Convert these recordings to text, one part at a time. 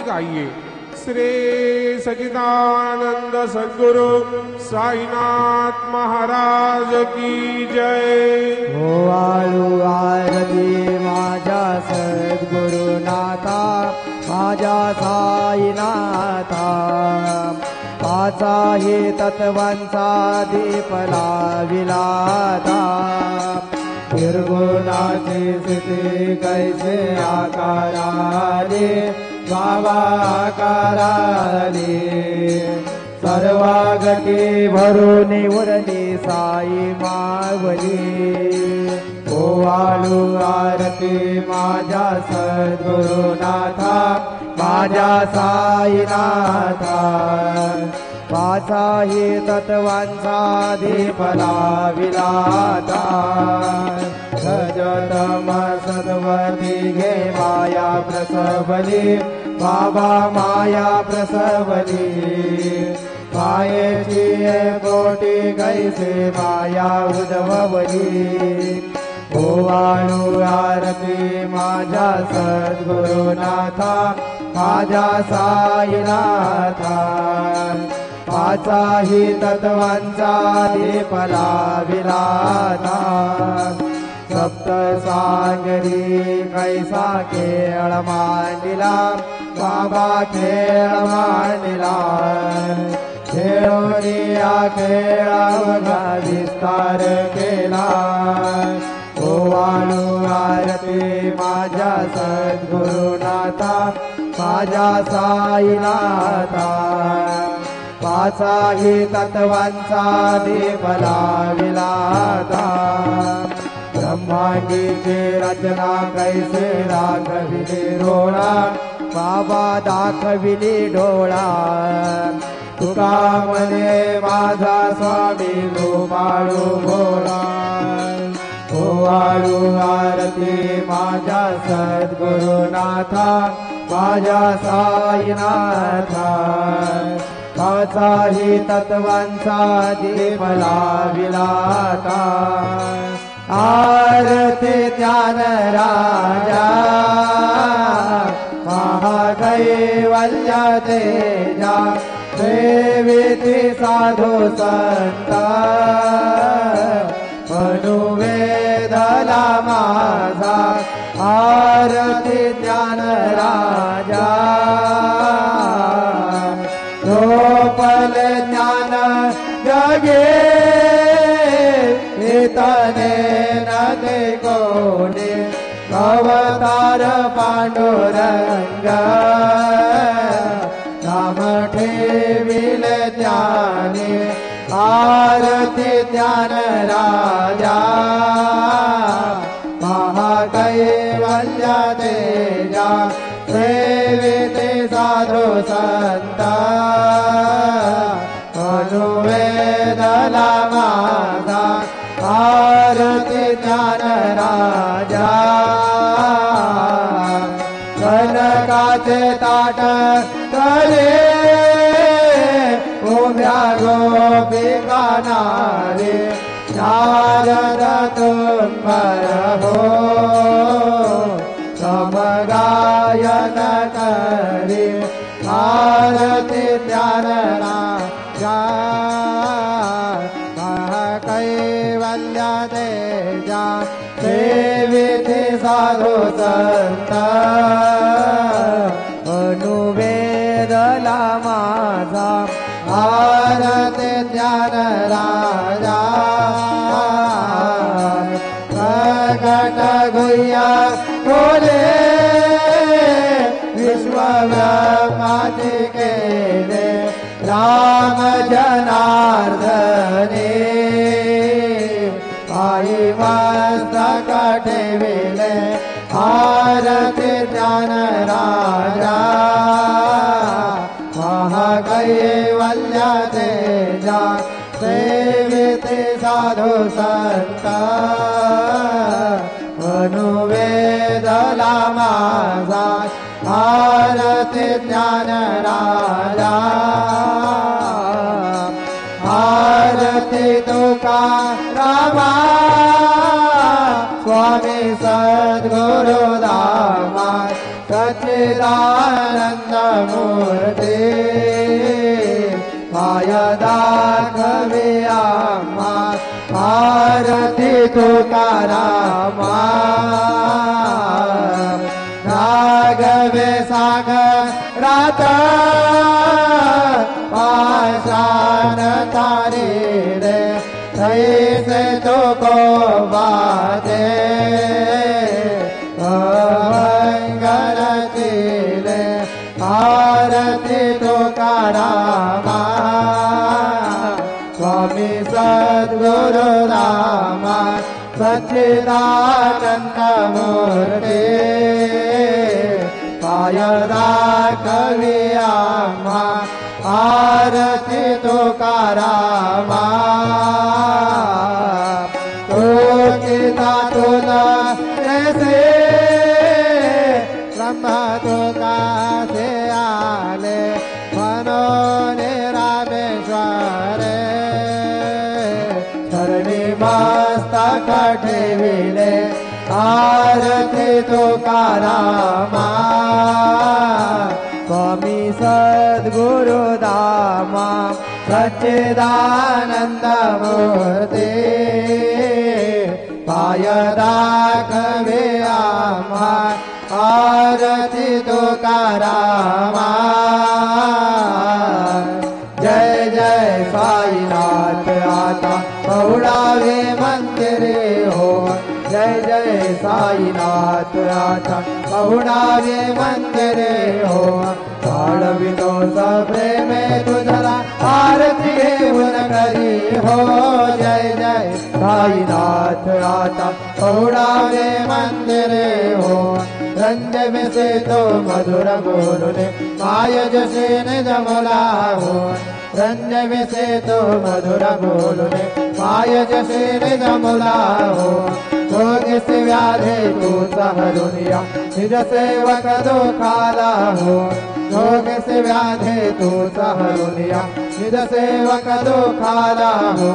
गाइए। श्री सच्चिदानंद सद्गुरु साईनाथ महाराज की जय। हो आळू आरती माझ्या सद्गुरुनाथा, माझ्या साईनाथा, पाचाही तत्वांचा दीप लाविलाता। निर्गुणाची स्थिती कैसे आकाराने बाबा आकाराने, सर्व गती भरून उरली साई मावली। ओवाळू आरती माझ्या सद्गुरुनाथा, माझ्या साईनाथा, पाचाही तत्वांचा दीप लाविलाता। सजतम सद्वती घे माया प्रसवली, बाबा माया प्रसवली। मायेची कोटी कैसे माया उद्भवली। ओवाळू आरती माझ्या सद्गुरुनाथा, माझ्या साईनाथा, पाचाही तत्वांचा दीप लाविलाता। सप्त सागरी कैसा खेळ मांडिला, बाबा खेळ मांडिला। खेळोनिया खेळावगा विस्तार केला। ओवाळू आरती माझ्या सद्गुरुनाथा, माझ्या साईनाथा, पाचाही तत्वांचा दीप लाविलाता। ब्रह्मांडीची रचना कैसे दाखविली डोळा, बाबा दाखविली डोळा। तुका म्हणे माझा स्वामी गोपाळू भोळा। ओवाळू आरती माझ्या सद्गुरुनाथा, माझ्या साईनाथा, पाचाही तत्वांचा दीप लाविलाता। आरती ज्ञान राजा, महाकैवल्य तेजा, सेविती साधू संत, मनुवेदला माझा। आरती ज्ञान राजा, गोपल ज्ञान जगे, तने नदे कोणे, अवतार पांडुरंग, नाम ठेविल ज्ञानी। आरती ज्ञान राजा, महाकैवल्य तेजा, सेविते साधू संत, मनुवेदला माझा। आरती ज्ञान राजा, कनकाचे ताट तळे, उभ्या गोपिका नारे, नारद तुंबर हो, समगायन करे। आरती ज्ञान राजा, महाकैवल्य तेजा, सेविते साधू संत, मनुवेदला माझा। आरती ज्ञान राजा, प्रकट गुह्य खोले, विश्व ब्रह्माची केले, राम जनार्दने। आई मस्तक ठेविले, आरती ज्ञान राजा, महाकैवल्य तेजा, सेविते साधू संत, मनुवेदला माझा। आरती ज्ञान राजा, आरती तुकारामा, स्वामी सद्गुरु दामा, सच्चिदानंद मूर्ती पाय दाखवे आम्हा आरती तुकारामा राघवे सागरात पाषाण तारे रे तैसे तुको वादे मंगलचिले आरती तुकारामा स्वामी सद्गुरु रामा सच्चिदानंद मूर्ती पाय दाखवी आम्हा आरती तुकारामा तुकिता तुला ऐसे ब्रह्म तुकासे आले मनोने रामेश्वरे शरणी मस्तक ठेविले आरती तुकारामा स्वामी सद्गुरु दामा सच्चिदानंद मूर्ती पाय दाखवे आम्हा आरती तुकारामा जय जय साईनाथ आता पहुडावे मंदिरे हो जय जय साईनाथ आता पहुडावे मंदिरे हो ताळवितो प्रेमे तुझला आरती घेऊन करी हो जय जय साईनाथ आता पहुडावे मंदिरे हो रंजविसे तो मधुर बोलुने माय जसे जमला हो रंजविसे तो मधुर बोलुने माय जसे जमला हो योगिस व्याधे तू सहरुनिया निज सेवक दुखाला हो योगिस व्याधे तू सहरुनिया निज सेवक दुखाला हो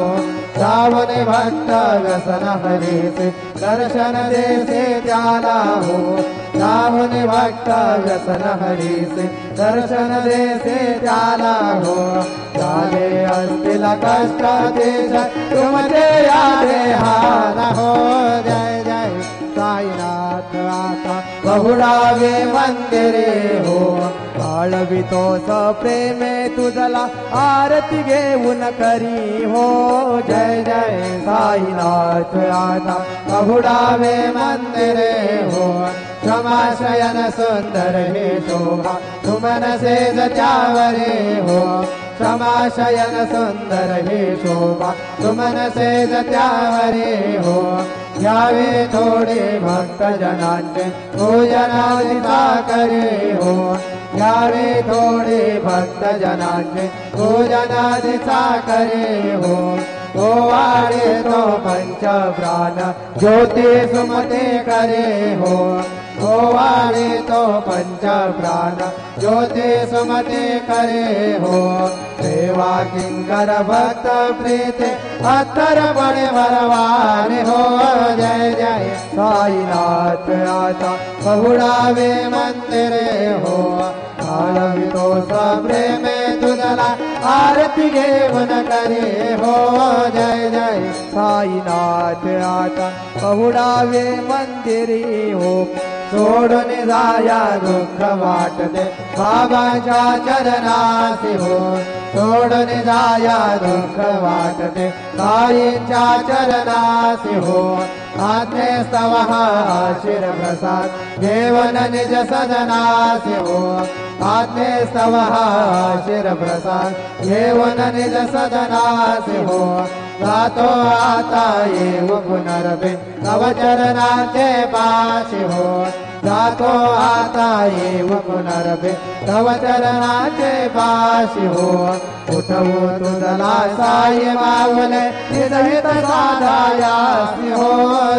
सावने भक्त व्यसन हरी से दर्शन देसे त्याला हो सावने भक्त व्यसन हरी से दर्शन देसे त्याला हो झाले असतील कष्ट देश तुमचे यादे हान हो जय जय साईनाथ आता बहुडावे मंदिरे हो बाळवितो प्रेमे तुझला आरती घेऊन करी हो जय जय साईनाथ आता बहुडावे मंदिरे हो क्षमाशयन सुंदर हे शोभा तुमन से जचावरे हो क्षमाशयन सुंदर हे शोभा तुमन से जचावरे हो घ्यावे थोडे भक्त जनांचे पूजनादिता करे हो घ्यावे थोडे भक्त जनांचे पूजनादिता करे हो तो वाडे तो पंच प्राण ज्योती सुमते करे हो तो वाडे तो पंच प्राण ज्योती सुमते करे हो सेवा किंकर भक्त प्रीते अत्तर बड़े बरवाने हो जय जय साईनाथ आता बहुडावे मंदिरे हो ताळवितो प्रेमे तुझला आरती घेऊन करे हो जय जय साईनाथ आता बहुडावे मंदिरे हो सोडून जाया दुःख वाटते बाबाच्या चरणासी हो सोडून जाया दुःख वाटते साईंच्या चरणासी हो आज्ञे स्तव शिर प्रसाद घेवन निज सदनासी हो आज्ञे स्तव शिर प्रसाद घेवन निज सदनासी हो जातो आता येऊ पुनर्भे तव चरणाचे पाशी हो जातो आता येऊ पुनर्भे तव चरणाचे पाशी हो उठवू तुझला साई माऊले निजहित साधायासी हो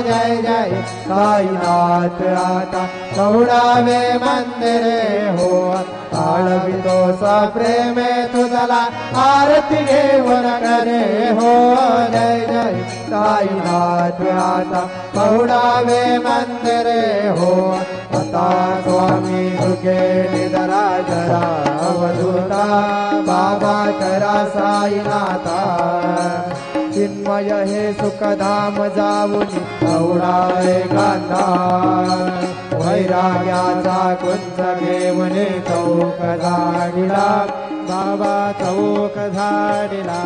जय जय साईनाथ आता बहुडावे मंदिरे हो ताळवितो प्रेमे तुझला आरती घेऊन करे हो जय जय साईनाथ आता बहुडावे मंदिरे हो आता स्वामी सुखे निद्रा करा अवधूता बाबा करा साईनाथा चिन्मय हे सुखधाम जाऊन आवडावे गांधा वैराग्याचा कुंच घेऊन चौक झाडिला बाबा चौक झाडिला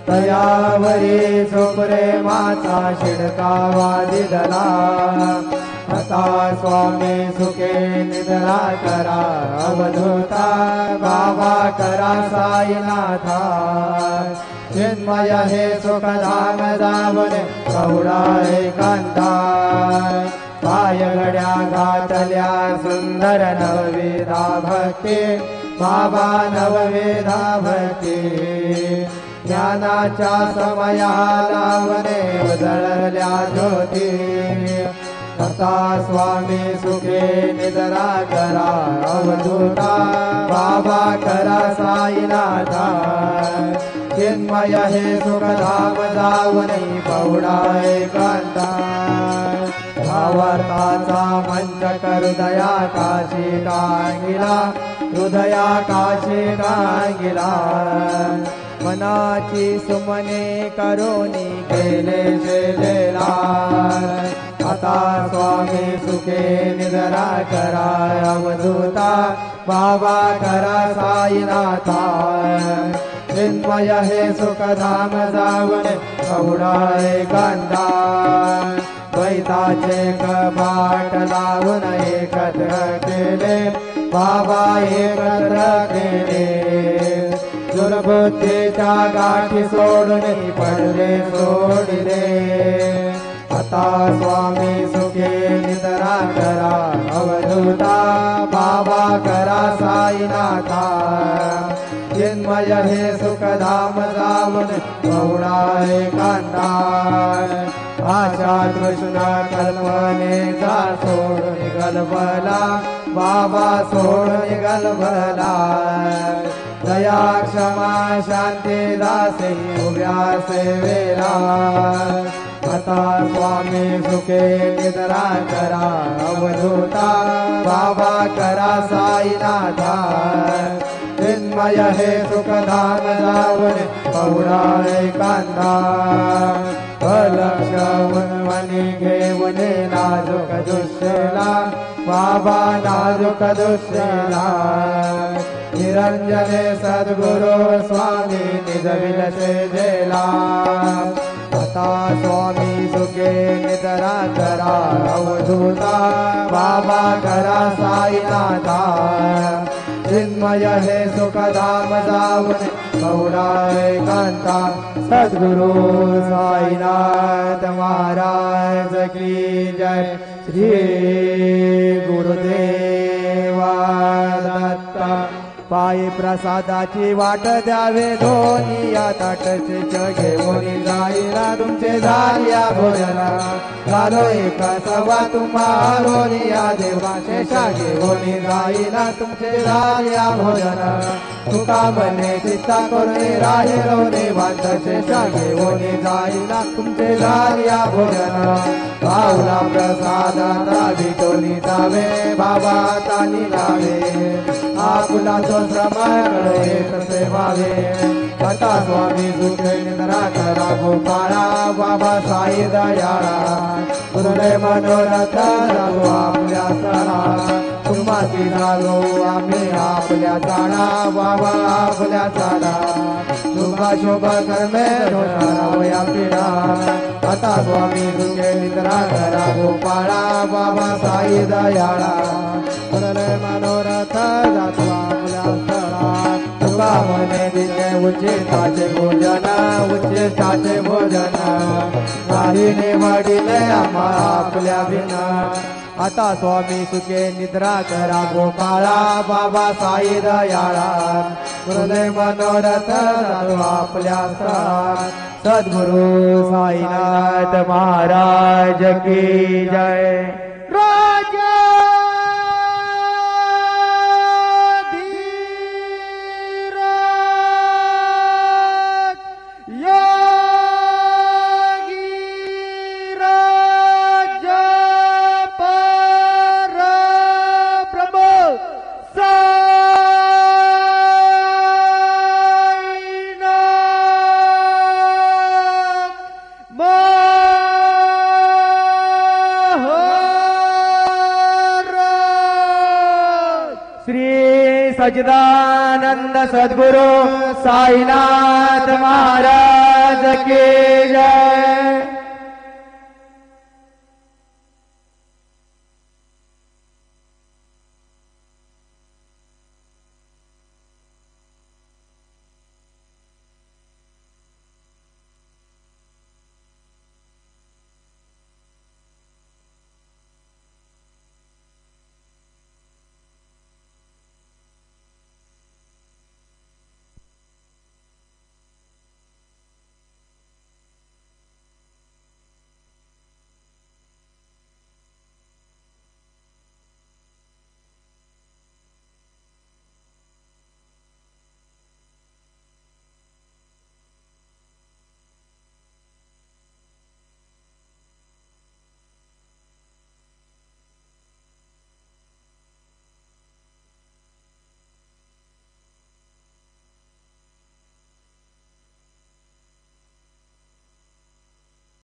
तयावरी सुप्रेमाचा शिडकावा दिदला आता स्वामी सुखे निद्रा करा अवधूता बाबा करा साईनाथा चिन्मय हे सुखधाम जाऊन कवडाय कांता पाय घड्या घातल्या सुंदर नवविधा भक्ती बाबा नवविधा भक्ती ज्ञानाच्या समयाला वने उजळल्या ज्योती आता स्वामी सुखे निद्रा करा अवधूता बाबा करा साईनाथा चिन्मय हे सुखधाम जाऊन पौडाय कांता भावार्थाचा मंच हृदया काशी टांगिला हृदया काशी टांगिला मनाची सुमने करोनी गेले शेलेला आता स्वामी सुखे निद्रा करा अवधूता बाबा करा साईनाथा चिन्मय हे सुखधाम जाऊन कवडाय कांदा द्वैताचे कपाट लावून एकत्र केले बाबा एकत्र केले दुर्बुद्धीच्या गाठी सोडून पडले सोडले आता स्वामी सुखे निद्रा करा अवधूता बाबा करा साईनाथा चिन्मय हे सुखधाम जाऊन पौडाय कांता आशा तृष्णा कल्पनेचा सोडून गलबला बाबा सोडून गलबला दया क्षमा शांती दासे उभ्या सेवेला आता स्वामी सुखे निद्रा करा अवधूता बाबा करा साईनाथा चिन्मय हे सुखधाम जाऊन पौडाय कांदा अलक्ष मनी घेऊन नाजूक दुष्यला बाबा नाजूक दुष्यला निरंजने सद्गुरु स्वामी निजविल सेजेला आता स्वामी सुखे निद्रा करा अवधूता बाबा करा साईनाथा चिन्मय हे सुखधाम जाऊन पौडाय कांता सद्गुरु साईनाथ महाराज की जय श्री गुरुदेवा दत्ता पायी प्रसादाची वाट द्यावे दोन्ही या ताटचे घेऊन जाईला तुमचे झाल्या भोजना झालो एका सवा तुम्हा या देवा शेषा घेऊन जाईला तुमचे झाल्या भोजना तुका मने चित्ता करून राहिलो देवांत शेषा घेऊन जाईला तुमचे झाल्या भोजना पावला प्रसादाचा विटोली जावे बाबा तानी लावे आपुला तो श्रमण एक सेवावे आता स्वामी सुखे निद्रा करा गोपाळा बाबा साई दयाळा गुरुले मनोरथ जागो आपल्या सणा तुम्हाची जागो आम्ही आपल्या चाडा बाबा आपल्या चाडा शुभ शुभ कर्मे रोषारावया पिढा आता स्वामी सुखे निद्रा करा गोपाळा बाबा साई दयाळा गुरुले मनोरथ जातो आपल्या सणा तुका मने दिले उच्चिष्टाचे भोजन उच्चिष्टाचे भोजन काही निवडिले आम्हा आपल्या विना आता स्वामी सुखे निद्रा करा गोपाळा बाबा साई दयाळा हृदय मनोरथ जातो आपल्या सद्गुरु साईनाथ महाराज की जय राजा श्री सच्चिदानंद सद्गुरु साईनाथ महाराज की जय।